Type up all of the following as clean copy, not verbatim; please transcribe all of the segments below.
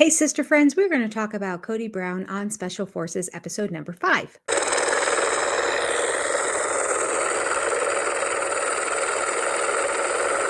Hey, sister friends, we're going to talk about Kody Brown on Special Forces episode number 5.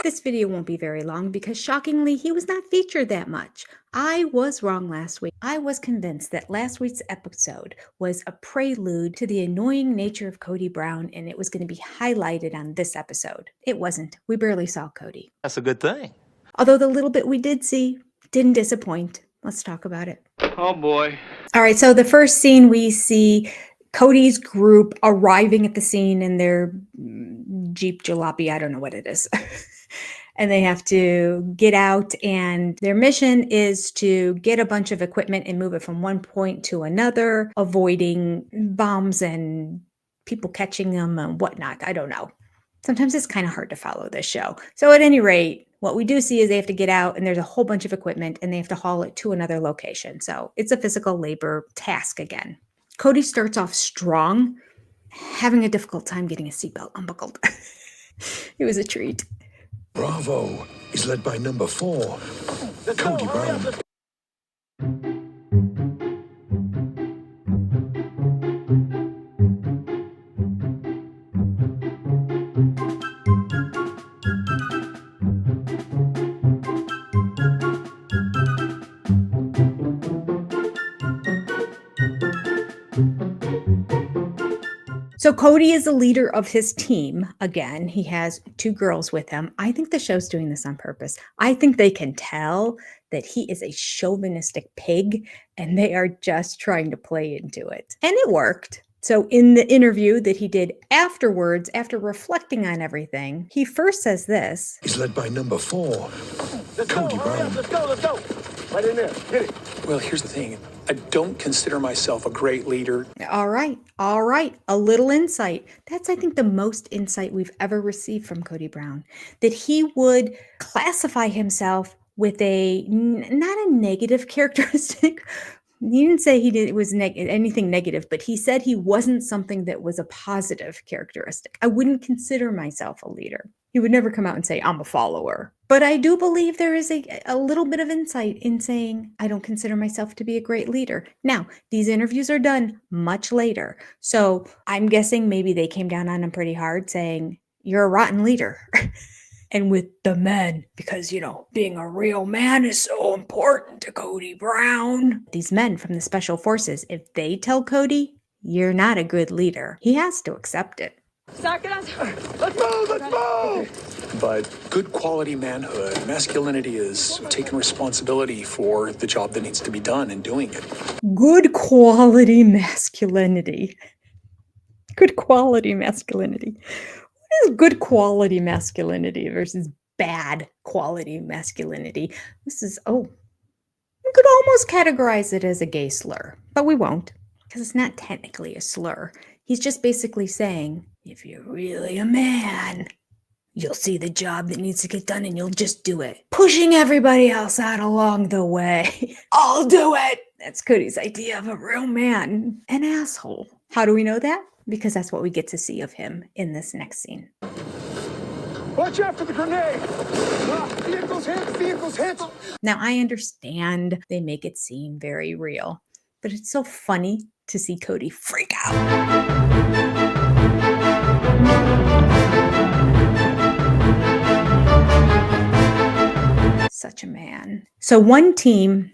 This video won't be very long because shockingly, he was not featured that much. I was wrong last week. I was convinced that last week's episode was a prelude to the annoying nature of Kody Brown and it was going to be highlighted on this episode. It wasn't. We barely saw Kody. That's a good thing. Although the little bit we did see didn't disappoint. Let's talk about it. Oh boy. All right, so the first scene we see Kody's group arriving at the scene in their Jeep Jalopy, I don't know what it is. And they have to get out, and their mission is to get a bunch of equipment and move it from one point to another, avoiding bombs and people catching them and whatnot. I don't know. Sometimes it's kind of hard to follow this show. So at any rate, what we do see is they have to get out and there's a whole bunch of equipment and they have to haul it to another location. So it's a physical labor task again. Kody starts off strong, having a difficult time getting his seatbelt unbuckled. It was a treat. Bravo is led by number 4, Kody Brown. So Kody is the leader of his team. Again, he has 2 girls with him. I think the show's doing this on purpose. I think they can tell that he is a chauvinistic pig and they are just trying to play into it. And it worked. So in the interview that he did afterwards, after reflecting on everything, he first says this. He's led by number 4, Kody Brown. Let's go. Right in there. Hit it. Well, here's the thing. I don't consider myself a great leader. All right. A little insight. That's, I think, the most insight we've ever received from Kody Brown. That he would classify himself with not a negative characteristic. He didn't say it was anything negative, but he said he wasn't something that was a positive characteristic. I wouldn't consider myself a leader. He would never come out and say, I'm a follower. But I do believe there is a little bit of insight in saying, I don't consider myself to be a great leader. Now, these interviews are done much later. So I'm guessing maybe they came down on him pretty hard saying, you're a rotten leader. And with the men, because, being a real man is so important to Kody Brown. These men from the Special Forces, if they tell Kody, you're not a good leader, he has to accept it. Let's move. But good quality manhood, masculinity is taking responsibility for the job that needs to be done and doing it. Good quality masculinity. Good quality masculinity. What is good quality masculinity versus bad quality masculinity? We could almost categorize it as a gay slur, but we won't, because it's not technically a slur. He's just basically saying, if you're really a man, you'll see the job that needs to get done and you'll just do it. Pushing everybody else out along the way. I'll do it. That's Kody's idea of a real man. An asshole. How do we know that? Because that's what we get to see of him in this next scene. Watch out for the grenade. Vehicles hit. Now, I understand they make it seem very real, but it's so funny to see Kody freak out. Such a man. So one team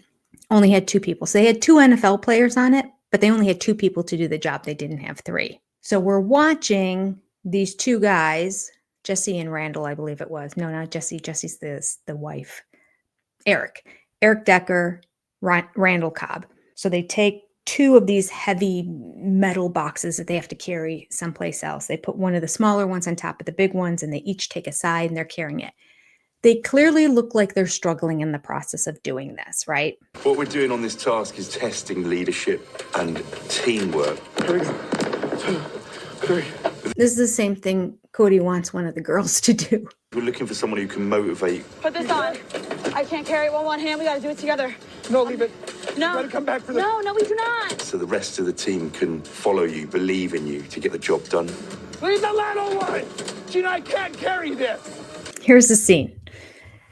only had 2 people. So they had 2 NFL players on it, but they only had 2 people to do the job. They didn't have 3. So we're watching these 2 guys, Jesse and Randall, I believe it was. No, not Jesse. Jesse's the wife. Eric Decker, Randall Cobb. So they take 2 of these heavy metal boxes that they have to carry someplace else. They put one of the smaller ones on top of the big ones, and they each take a side and they're carrying it. They clearly look like they're struggling in the process of doing this, right? What we're doing on this task is testing leadership and teamwork. Here we go. 2, 3. This is the same thing Kody wants one of the girls to do. We're looking for someone who can motivate. Put this on. I can't carry it with one hand. We gotta do it together. No, leave it. No. You gotta come back for this. No, we do not. So the rest of the team can follow you, believe in you to get the job done. Leave the ladder one. Gina, I can't carry this. Here's the scene.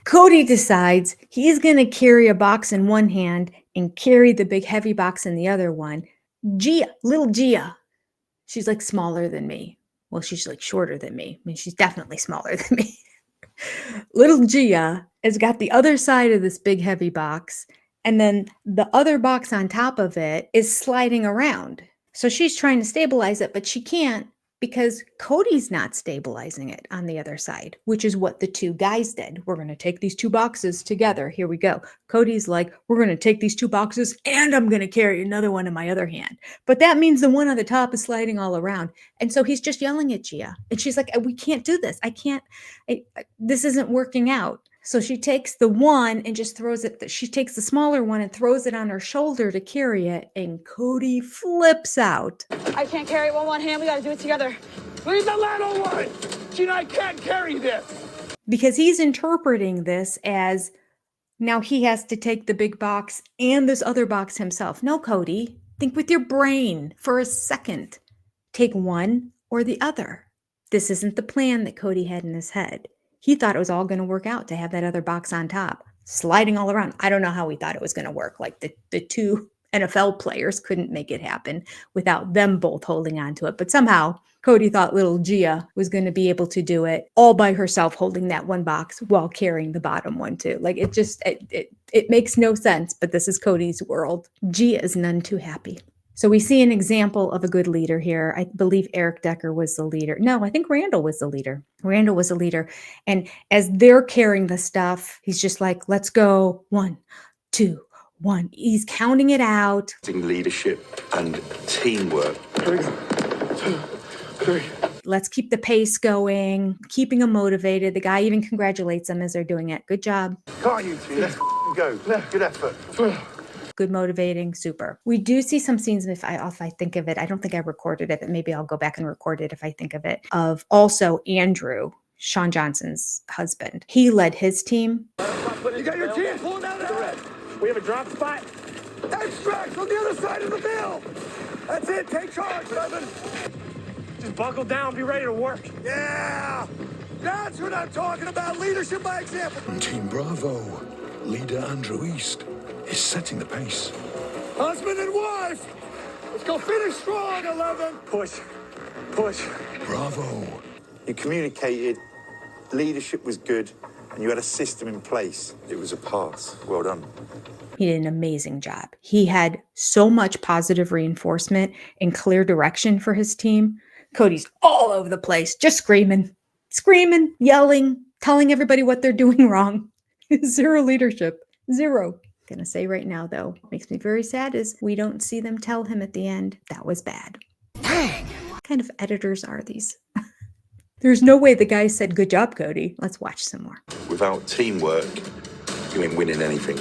Cody decides he's going to carry a box in one hand and carry the big heavy box in the other one. Little Gia, she's like smaller than me. Well, she's like shorter than me. I mean, she's definitely smaller than me. Little Gia has got the other side of this big heavy box, and then the other box on top of it is sliding around. So she's trying to stabilize it, but she can't because Cody's not stabilizing it on the other side, which is what the two guys did. We're going to take these two boxes together. Here we go. Cody's like, we're going to take these two boxes and I'm going to carry another one in my other hand. But that means the one on the top is sliding all around. And so he's just yelling at Gia. And she's like, we can't do this. This isn't working out. So she takes the one and just throws it. She takes the smaller one and throws it on her shoulder to carry it. And Cody flips out. I can't carry it with one hand. We got to do it together. Leave the lad alone! Gina, I can't carry this! Because he's interpreting this as now he has to take the big box and this other box himself. No, Cody, think with your brain for a second. Take one or the other. This isn't the plan that Cody had in his head. He thought it was all going to work out to have that other box on top, sliding all around. I don't know how he thought it was going to work. Like the two NFL players couldn't make it happen without them both holding on to it. But somehow Cody thought little Gia was going to be able to do it all by herself, holding that one box while carrying the bottom one too. Like it makes no sense, but this is Cody's world. Gia is none too happy. So we see an example of a good leader here. I believe Eric Decker was the leader. No, I think Randall was the leader. Randall was the leader. And as they're carrying the stuff, he's just like, let's go. 1, 2, 1. He's counting it out. Leadership and teamwork. Here we go. 2, 3. Let's keep the pace going, keeping them motivated. The guy even congratulates them as they're doing it. Good job. Come on, you two. Let's go. Good effort. Good motivating, super. We do see some scenes, if I think of it, I don't think I recorded it, but maybe I'll go back and record it if I think of it, of also Andrew, Sean Johnson's husband. He led his team. You got your team pulling out of the red. We have a drop spot. Extract on the other side of the bill. That's it. Take charge, Evan. Just buckle down. Be ready to work. Yeah. That's what I'm talking about. Leadership by example. And Team Bravo, leader Andrew East, is setting the pace. Husband and wife. Let's go finish strong, 11. Push. Bravo. You communicated, leadership was good, and you had a system in place. It was a pass. Well done. He did an amazing job. He had so much positive reinforcement and clear direction for his team. Cody's all over the place, just screaming, yelling, telling everybody what they're doing wrong. Zero leadership. Zero. Gonna say right now, though, makes me very sad is we don't see them tell him at the end, that was bad. What kind of editors are these? There's no way the guy said, good job, Cody. Let's watch some more. Without teamwork, you ain't winning anything.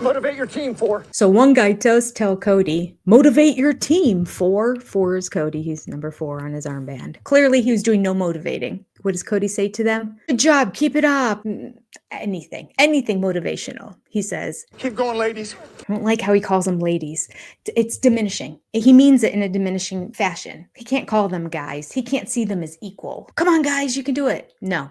Motivate your team, 4. So one guy does tell Cody, motivate your team. 4 is Cody. He's number 4 on his armband. Clearly he was doing no motivating. What does Cody say to them? Good job. Keep it up. Anything motivational, he says. Keep going, ladies. I don't like how he calls them ladies. It's diminishing. He means it in a diminishing fashion. He can't call them guys. He can't see them as equal. Come on, guys, you can do it. No.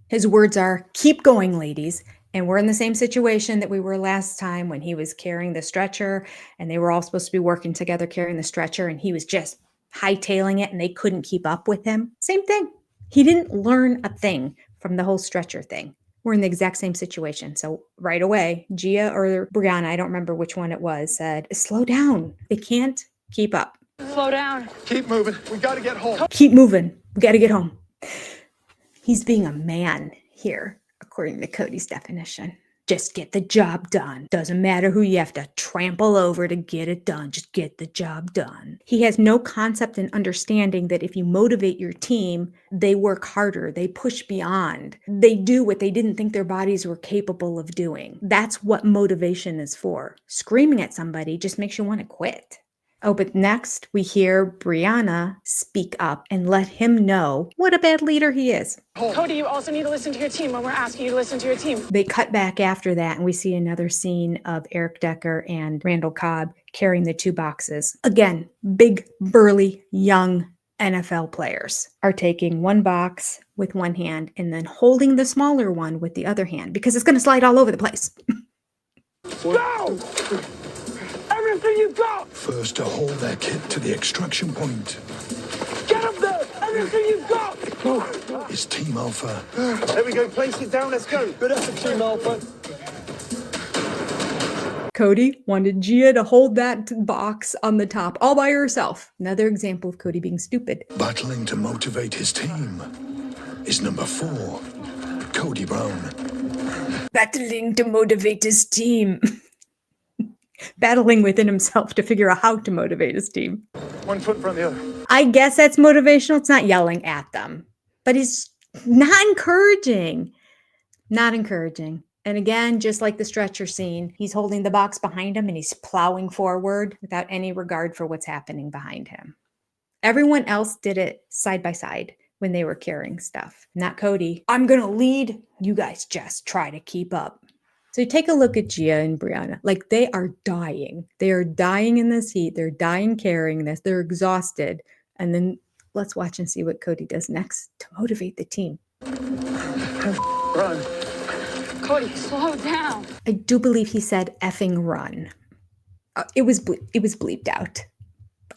His words are, keep going, ladies. And we're in the same situation that we were last time when he was carrying the stretcher and they were all supposed to be working together carrying the stretcher and he was just hightailing it and they couldn't keep up with him. Same thing. He didn't learn a thing from the whole stretcher thing. We're in the exact same situation. So right away, Gia or Brianna, I don't remember which one it was, said, slow down. They can't keep up. Slow down. Keep moving. We got to get home. Keep moving. We got to get home. He's being a man here, according to Cody's definition. Just get the job done. Doesn't matter who you have to trample over to get it done. Just get the job done. He has no concept and understanding that if you motivate your team, they work harder. They push beyond. They do what they didn't think their bodies were capable of doing. That's what motivation is for. Screaming at somebody just makes you want to quit. Oh, but next we hear Brianna speak up and let him know what a bad leader he is. Cody, you also need to listen to your team when we're asking you to listen to your team. They cut back after that and we see another scene of Eric Decker and Randall Cobb carrying the 2 boxes. Again, big, burly, young NFL players are taking one box with one hand and then holding the smaller one with the other hand because it's going to slide all over the place. Go! Everything you got! First to hold their kit to the extraction point Get up there! Everything you got! is Team Alpha. There we go, place it down, let's go. Good effort, Team Alpha. KODY wanted Gia to hold that box on the top all by herself. Another example of KODY being stupid. Battling to motivate his team is number 4, KODY Brown. Battling to motivate his team. Battling within himself to figure out how to motivate his team. One foot in front of the other. I guess that's motivational. It's not yelling at them, but it's not encouraging. Not encouraging. And again, just like the stretcher scene, he's holding the box behind him and he's plowing forward without any regard for what's happening behind him. Everyone else did it side by side when they were carrying stuff. Not KODY. I'm going to lead. You guys just try to keep up. So you take a look at Gia and Brianna. Like, they are dying. They are dying in this heat. They're dying carrying this. They're exhausted. And then let's watch and see what KODY does next to motivate the team. Run. KODY, slow down. I do believe he said effing run. It was bleeped out.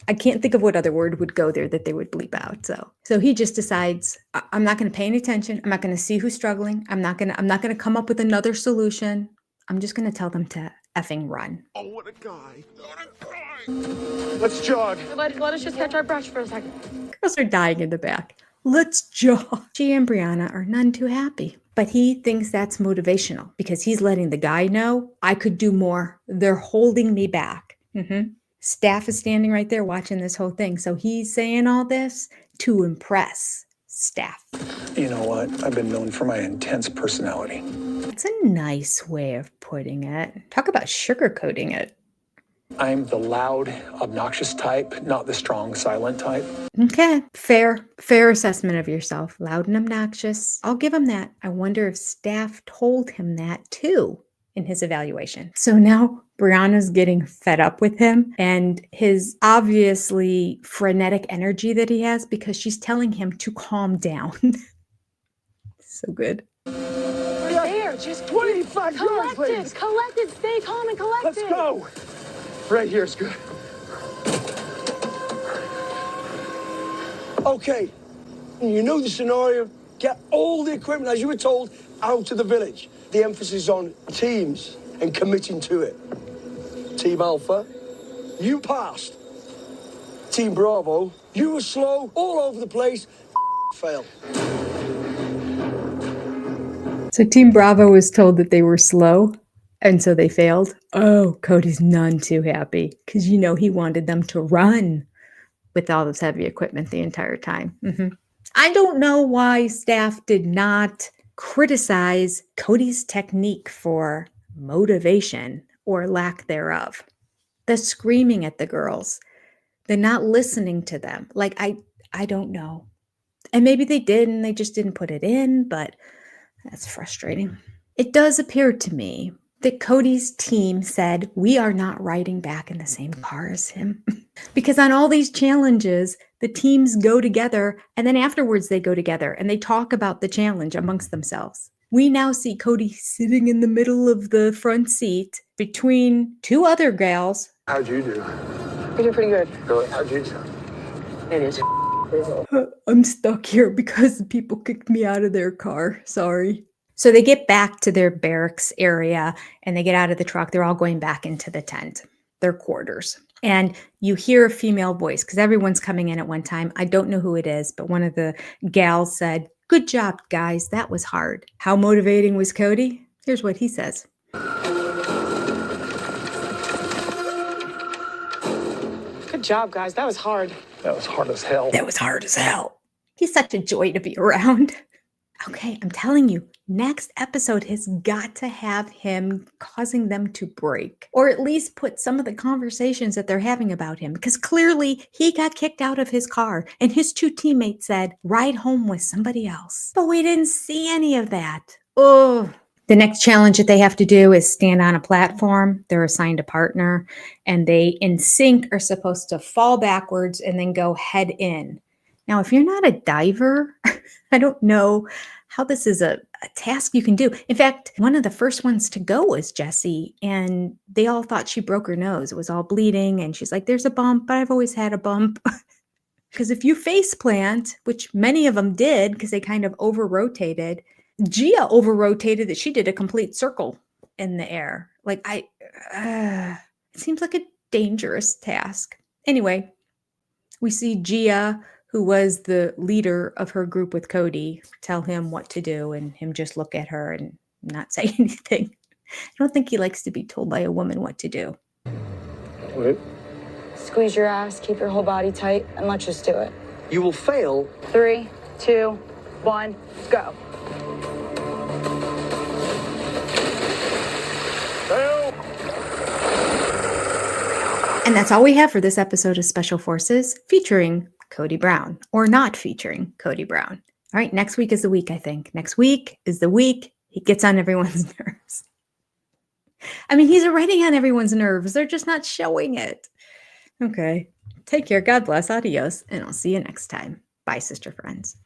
I can't think of what other word would go there that they would bleep out. So he just decides, I'm not going to pay any attention. I'm not going to see who's struggling. I'm not going to come up with another solution. I'm just going to tell them to effing run. Oh, what a guy. What a guy. Let's jog. Let us just catch our breath for a second. Girls are dying in the back. Let's jog. She and Brianna are none too happy. But he thinks that's motivational because he's letting the guy know, I could do more. They're holding me back. Staff is standing right there watching this whole thing. So he's saying all this to impress staff. You know what? I've been known for my intense personality. That's a nice way of putting it. Talk about sugarcoating it. I'm the loud, obnoxious type, not the strong, silent type. Okay, fair assessment of yourself. Loud and obnoxious. I'll give him that. I wonder if staff told him that too in his evaluation. So now Brianna's getting fed up with him and his obviously frenetic energy that he has because she's telling him to calm down. So good. We're there. Just 25 yards, ladies. Collected. Stay calm and collected. Let's go. Right here is good. Okay, you know the scenario. Get all the equipment, as you were told, out of the village. The emphasis on teams and committing to it. Team Alpha, you passed. Team Bravo, you were slow, all over the place, failed. So Team Bravo was told that they were slow, and so they failed. Oh, KODY's none too happy because he wanted them to run with all this heavy equipment the entire time. I don't know why staff did not criticize KODY's technique for motivation or lack thereof. The screaming at the girls, the not listening to them. Like, I don't know. And maybe they did and they just didn't put it in, but that's frustrating. It does appear to me that KODY's team said, we are not riding back in the same car as him. Because on all these challenges, the teams go together and then afterwards they go together and they talk about the challenge amongst themselves. We now see KODY sitting in the middle of the front seat between two other gals. How'd you do? We did pretty good. Really? How'd you do? It is. I'm stuck here because the people kicked me out of their car. Sorry. So they get back to their barracks area and they get out of the truck. They're all going back into the tent, their quarters. And you hear a female voice because everyone's coming in at one time. I don't know who it is, but one of the gals said, good job, guys. That was hard. How motivating was KODY? Here's what he says. Good job, guys. That was hard. That was hard as hell. That was hard as hell. He's such a joy to be around. Okay, I'm telling you, next episode has got to have him causing them to break, or at least put some of the conversations that they're having about him, because clearly he got kicked out of his car and his two teammates said, ride home with somebody else. But we didn't see any of that. Oh, the next challenge that they have to do is stand on a platform. They're assigned a partner and they in sync are supposed to fall backwards and then go head in. Now, if you're not a diver, I don't know how this is a task you can do. In fact, one of the first ones to go was Jessie, and they all thought she broke her nose. It was all bleeding, and she's like, there's a bump, but I've always had a bump. Because if you face plant, which many of them did because they kind of over-rotated, Gia over-rotated that she did a complete circle in the air. Like, it seems like a dangerous task. Anyway, we see Gia, who was the leader of her group with KODY, tell him what to do and him just look at her and not say anything. I don't think he likes to be told by a woman what to do. What? Squeeze your ass, keep your whole body tight, and let's just do it. You will fail. 3, 2, 1, go. And that's all we have for this episode of Special Forces featuring KODY Brown, or not featuring KODY Brown. All right, next week is the week, I think. Next week is the week he gets on everyone's nerves. I mean, he's already on everyone's nerves. They're just not showing it. Okay, take care. God bless. Adios. And I'll see you next time. Bye, sister friends.